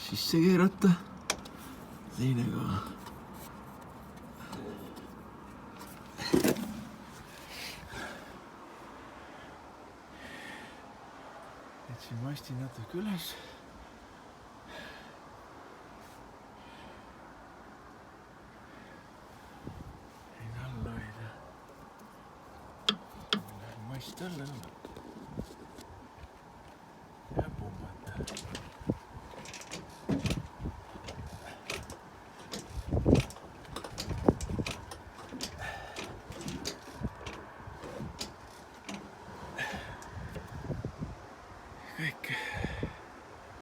sisse keerata, teine ka. jätsin masti natuke üles. võin alla hoida. Mast alla.